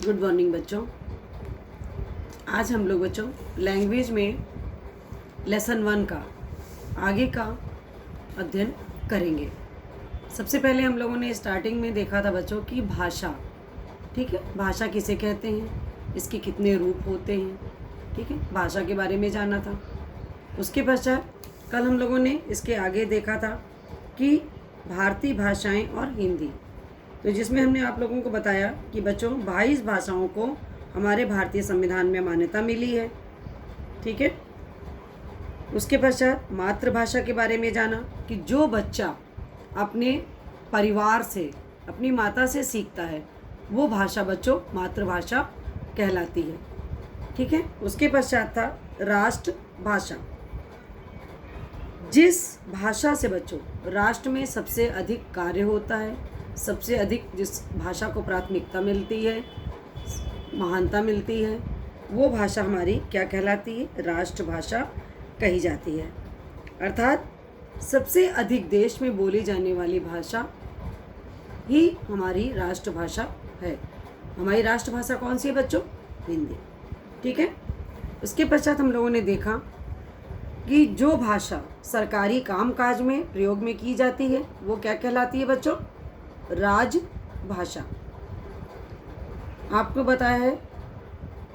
Good morning बच्चों। आज हम लोग बच्चों लैंग्वेज में लेसन 1 का आगे का अध्ययन करेंगे। सबसे पहले हम लोगों ने स्टार्टिंग में देखा था बच्चों की भाषा, ठीक है। भाषा किसे कहते हैं, इसके कितने रूप होते हैं, ठीक है, भाषा के बारे में जाना था। उसके पश्चात कल हम लोगों ने इसके आगे देखा था कि भारतीय भाषाएं और हिंदी, तो जिसमें हमने आप लोगों को बताया कि बच्चों 22 भाषाओं को हमारे भारतीय संविधान में मान्यता मिली है, ठीक है। उसके पश्चात मातृभाषा के बारे में जाना कि जो बच्चा अपने परिवार से, अपनी माता से सीखता है वो भाषा बच्चों मातृभाषा कहलाती है, ठीक है। उसके पश्चात था राष्ट्रभाषा, जिस भाषा से बच्चों राष्ट्र में सबसे अधिक कार्य होता है, सबसे अधिक जिस भाषा को प्राथमिकता मिलती है, महानता मिलती है, वो भाषा हमारी क्या कहलाती है, राष्ट्रभाषा कही जाती है। अर्थात सबसे अधिक देश में बोली जाने वाली भाषा ही हमारी राष्ट्रभाषा है। हमारी राष्ट्रभाषा कौन सी है बच्चों, हिंदी, ठीक है। उसके पश्चात हम लोगों ने देखा कि जो भाषा सरकारी कामकाज में प्रयोग में की जाती है वो क्या कहलाती है बच्चों, राजभाषा। आपको बताया है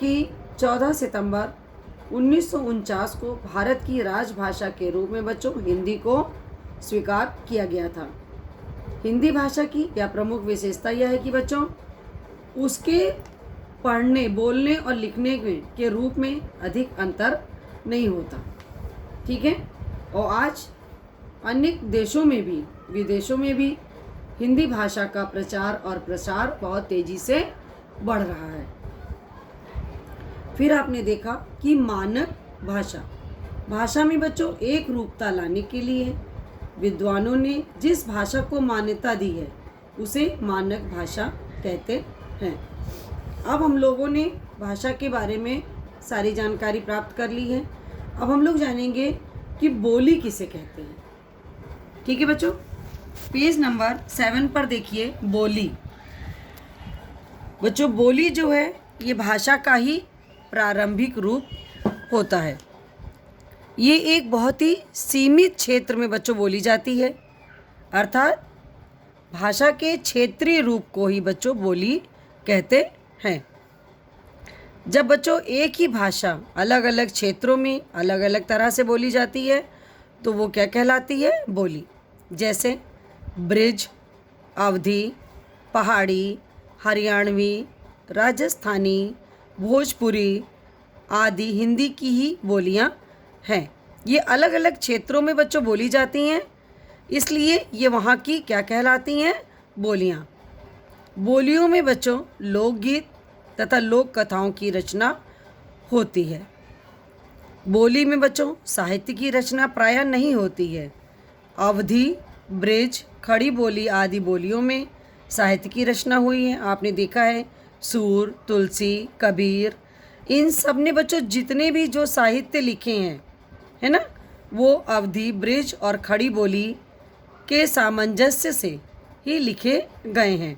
कि 14 सितंबर 1949 को भारत की राजभाषा के रूप में बच्चों हिंदी को स्वीकार किया गया था। हिंदी भाषा की यह प्रमुख विशेषता यह है कि बच्चों उसके पढ़ने, बोलने और लिखने के रूप में अधिक अंतर नहीं होता, ठीक है। और आज अन्य देशों में भी, विदेशों में भी हिंदी भाषा का प्रचार और प्रसार बहुत तेजी से बढ़ रहा है। फिर आपने देखा कि मानक भाषा, भाषा में बच्चों एक रूपता लाने के लिए विद्वानों ने जिस भाषा को मान्यता दी है उसे मानक भाषा कहते हैं। अब हम लोगों ने भाषा के बारे में सारी जानकारी प्राप्त कर ली है। अब हम लोग जानेंगे कि बोली किसे कहते हैं, ठीक है बच्चों। पेज नंबर 7 पर देखिए बोली। बच्चों बोली जो है ये भाषा का ही प्रारंभिक रूप होता है। ये एक बहुत ही सीमित क्षेत्र में बच्चों बोली जाती है, अर्थात भाषा के क्षेत्रीय रूप को ही बच्चों बोली कहते हैं। जब बच्चों एक ही भाषा अलग अलग क्षेत्रों में अलग अलग तरह से बोली जाती है तो वो क्या कहलाती है, बोली। जैसे ब्रिज, अवधी, पहाड़ी, हरियाणवी, राजस्थानी, भोजपुरी आदि हिंदी की ही बोलियां हैं। ये अलग अलग क्षेत्रों में बच्चों बोली जाती हैं, इसलिए ये वहाँ की क्या कहलाती हैं, बोलियां। बोलियों में बच्चों लोकगीत तथा लोक कथाओं की रचना होती है। बोली में बच्चों साहित्य की रचना प्रायः नहीं होती है। अवधी, ब्रिज, खड़ी बोली आदि बोलियों में साहित्य की रचना हुई है। आपने देखा है सूर, तुलसी, कबीर, इन सब ने बच्चों जितने भी जो साहित्य लिखे हैं, है ना, वो अवधी, ब्रिज और खड़ी बोली के सामंजस्य से ही लिखे गए हैं।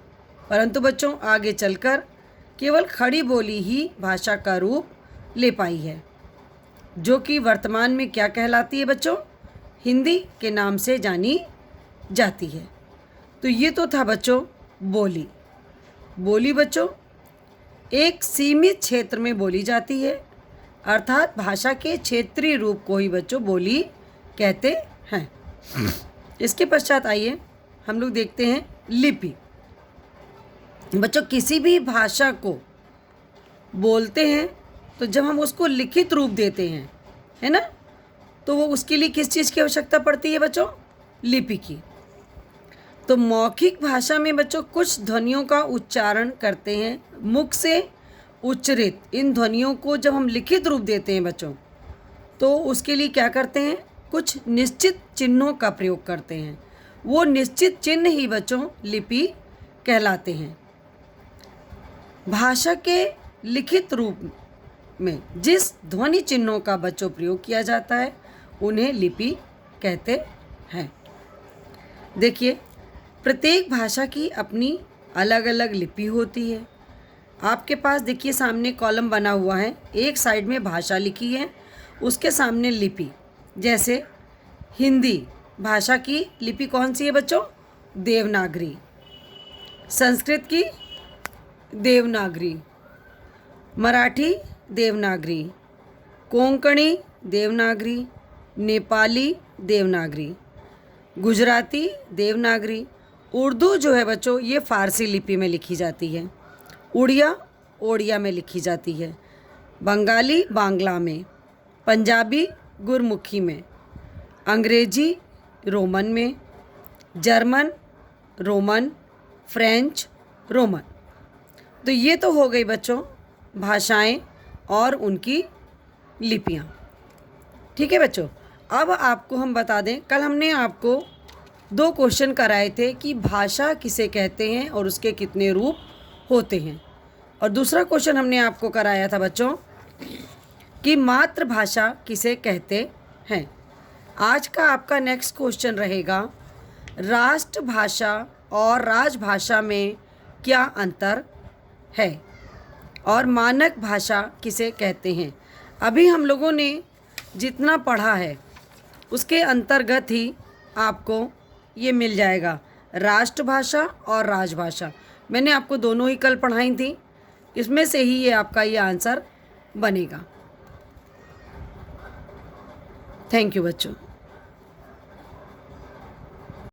परंतु बच्चों आगे चलकर केवल खड़ी बोली ही भाषा का रूप ले पाई है, जो कि वर्तमान में क्या कहलाती है बच्चों, हिंदी के नाम से जानी जाती है। तो ये तो था बच्चों बोली। बोली बच्चों एक सीमित क्षेत्र में बोली जाती है, अर्थात भाषा के क्षेत्रीय रूप को ही बच्चों बोली कहते हैं। इसके पश्चात आइए हम लोग देखते हैं लिपि। बच्चों किसी भी भाषा को बोलते हैं तो जब हम उसको लिखित रूप देते हैं, है ना, तो वो उसके लिए किस चीज़ की आवश्यकता पड़ती है बच्चों, लिपि की। तो मौखिक भाषा में बच्चों कुछ ध्वनियों का उच्चारण करते हैं, मुख से उच्चरित इन ध्वनियों को जब हम लिखित रूप देते हैं बच्चों तो उसके लिए क्या करते हैं, कुछ निश्चित चिन्हों का प्रयोग करते हैं। वो निश्चित चिन्ह ही बच्चों लिपि कहलाते हैं। भाषा के लिखित रूप में जिस ध्वनि चिन्हों का बच्चों प्रयोग किया जाता है उन्हें लिपि कहते हैं। देखिए प्रत्येक भाषा की अपनी अलग अलग लिपि होती है। आपके पास देखिए सामने कॉलम बना हुआ है, एक साइड में भाषा लिखी है, उसके सामने लिपि। जैसे हिंदी भाषा की लिपि कौन सी है बच्चों? देवनागरी। संस्कृत की देवनागरी, मराठी देवनागरी, कोंकणी देवनागरी, नेपाली देवनागरी, गुजराती देवनागरी। उर्दू जो है बच्चों ये फ़ारसी लिपि में लिखी जाती है। उड़िया ओड़िया में लिखी जाती है। बंगाली बांग्ला में, पंजाबी गुरमुखी में, अंग्रेजी रोमन में, जर्मन रोमन, फ्रेंच रोमन। तो ये तो हो गई बच्चों भाषाएं और उनकी लिपियां। ठीक है बच्चों, अब आपको हम बता दें, कल हमने आपको 2 क्वेश्चन कराए थे कि भाषा किसे कहते हैं और उसके कितने रूप होते हैं। और दूसरा क्वेश्चन हमने आपको कराया था बच्चों कि मातृभाषा किसे कहते हैं। आज का आपका नेक्स्ट क्वेश्चन रहेगा राष्ट्रभाषा और राजभाषा में क्या अंतर है और मानक भाषा किसे कहते हैं। अभी हम लोगों ने जितना पढ़ा है उसके अंतर्गत ही आपको ये मिल जाएगा राष्ट्रभाषा और राजभाषा। मैंने आपको दोनों ही कल पढ़ाई थी, इसमें से ही ये आपका ये आंसर बनेगा। थैंक यू बच्चों।